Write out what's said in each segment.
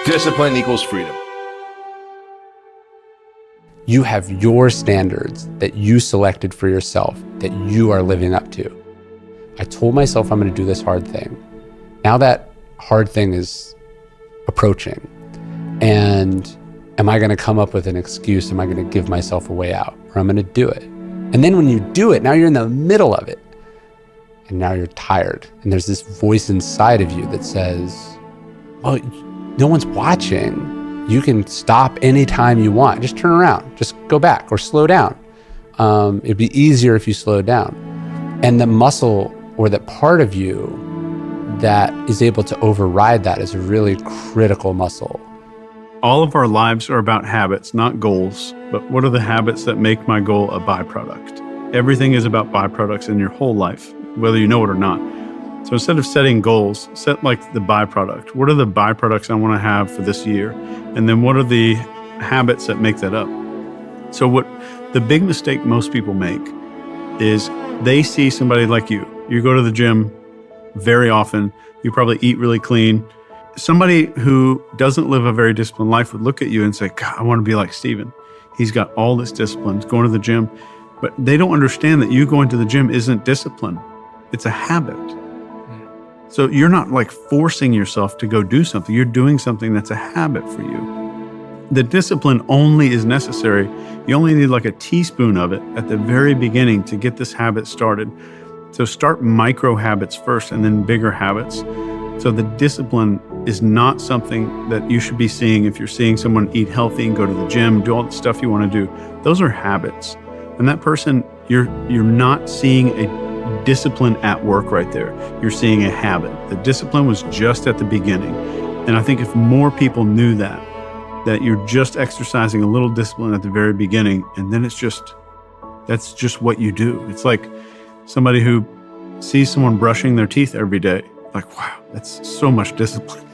Discipline equals freedom. You have your standards that you selected for yourself that you are living up to. I told myself I'm going to do this hard thing. Now that hard thing is approaching, and am I going to come up with an excuse? Am I going to give myself a way out? Or I'm going to do it. And then when you do it, now you're in the middle of it. And now you're tired. And there's this voice inside of you that says, well, no one's watching. You can stop anytime you want. Just turn around, just go back or slow down. It'd be easier if you slowed down. And the muscle or that part of you that is able to override that is a really critical muscle. All of our lives are about habits, not goals. But what are the habits that make my goal a byproduct? Everything is about byproducts in your whole life, whether you know it or not. So instead of setting goals, set like the byproduct. What are the byproducts I want to have for this year? And then what are the habits that make that up? So what the big mistake most people make is they see somebody like you. You go to the gym very often. You probably eat really clean. Somebody who doesn't live a very disciplined life would look at you and say, God, I want to be like Steven. He's got all this discipline, going to the gym. But they don't understand that you going to the gym isn't discipline. It's a habit. So you're not like forcing yourself to go do something. You're doing something that's a habit for you. The discipline only is necessary. You only need like a teaspoon of it at the very beginning to get this habit started. So start micro habits first and then bigger habits. So the discipline is not something that you should be seeing if you're seeing someone eat healthy and go to the gym, do all the stuff you want to do. Those are habits. And that person, you're not seeing a discipline at work right there. You're seeing a habit. The discipline was just at the beginning. And I think if more people knew that you're just exercising a little discipline at the very beginning, and then that's just what you do. It's like somebody who sees someone brushing their teeth every day, like, wow, that's so much discipline.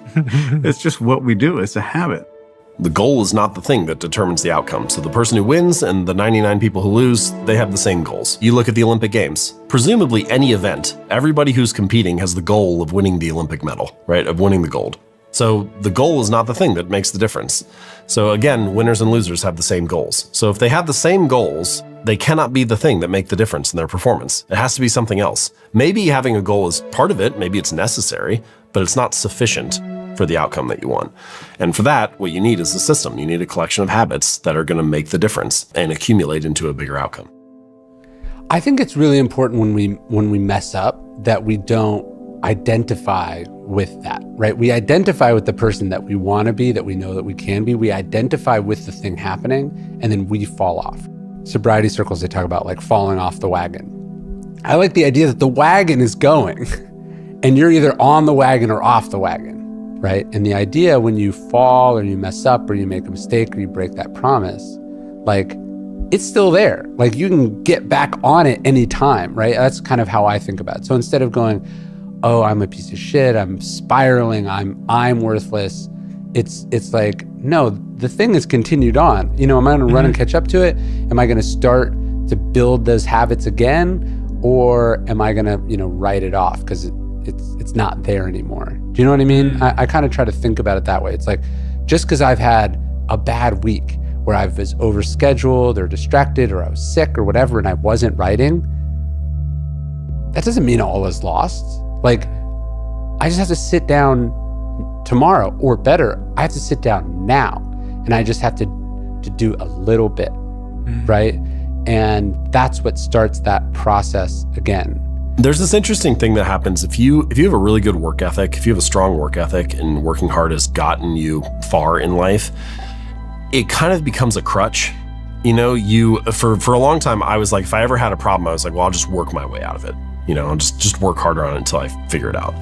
It's just what we do. It's a habit. The goal is not the thing that determines the outcome. So the person who wins and the 99 people who lose, they have the same goals. You look at the Olympic Games. Presumably any event, everybody who's competing has the goal of winning the Olympic medal, right? Of winning the gold. So the goal is not the thing that makes the difference. So again, winners and losers have the same goals. So if they have the same goals, they cannot be the thing that make the difference in their performance. It has to be something else. Maybe having a goal is part of it, maybe it's necessary, but it's not sufficient for the outcome that you want. And for that, what you need is a system. You need a collection of habits that are going to make the difference and accumulate into a bigger outcome. I think it's really important when we mess up that we don't identify with that, right? We identify with the person that we want to be, that we know that we can be. We identify with the thing happening, and then we fall off. Sobriety circles, they talk about like falling off the wagon. I like the idea that the wagon is going and you're either on the wagon or off the wagon. Right? And the idea when you fall or you mess up or you make a mistake or you break that promise, like it's still there. Like you can get back on it anytime, right? That's kind of how I think about it. So instead of going, oh, I'm a piece of shit, I'm spiraling, I'm worthless. It's like, no, the thing has continued on. You know, am I gonna run and catch up to it? Am I gonna start to build those habits again? Or am I gonna, write it off because it's not there anymore? Do you know what I mean? I kind of try to think about it that way. It's like, just because I've had a bad week where I was overscheduled or distracted or I was sick or whatever and I wasn't writing, that doesn't mean all is lost. Like, I just have to sit down tomorrow, or better, I have to sit down now, and I just have to do a little bit, right? And that's what starts that process again. There's this interesting thing that happens if you have a really good work ethic, if you have a strong work ethic and working hard has gotten you far in life, it kind of becomes a crutch. For a long time, I was like, if I ever had a problem, I was like, well, I'll just work my way out of it. I'll just work harder on it until I figure it out.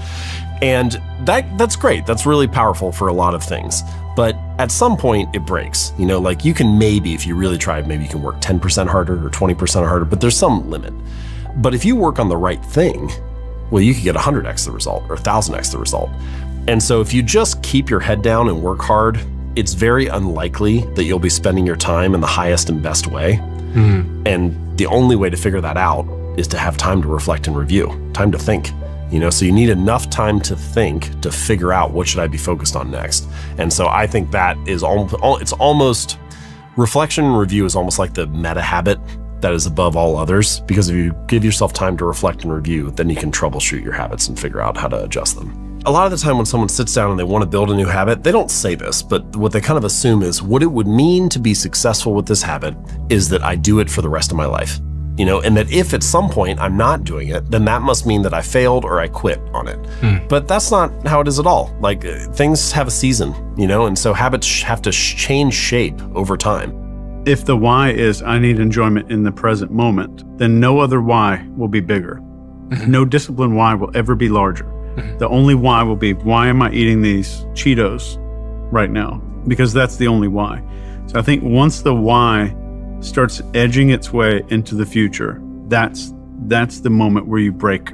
And that's great. That's really powerful for a lot of things. But at some point it breaks, like you can maybe, if you really try, maybe you can work 10% harder or 20% harder, but there's some limit. But if you work on the right thing, well, you could get 100x the result or 1000x the result. And so if you just keep your head down and work hard, it's very unlikely that you'll be spending your time in the highest and best way. And the only way to figure that out is to have time to reflect and review, time to think. So you need enough time to think, to figure out what should I be focused on next. And so I think that is it's almost, reflection and review is almost like the meta habit that is above all others, because if you give yourself time to reflect and review, then you can troubleshoot your habits and figure out how to adjust them. A lot of the time when someone sits down and they want to build a new habit, they don't say this, but what they kind of assume is what it would mean to be successful with this habit is that I do it for the rest of my life. And that if at some point I'm not doing it, then that must mean that I failed or I quit on it. But that's not how it is at all. Like, things have a season, and so habits have to change shape over time. If the why is I need enjoyment in the present moment, then no other why will be bigger. No discipline why will ever be larger. The only why will be, why am I eating these Cheetos right now? Because that's the only why. So I think once the why starts edging its way into the future, that's the moment where you break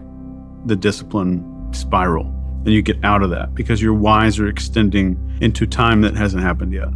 the discipline spiral and you get out of that, because your whys are extending into time that hasn't happened yet.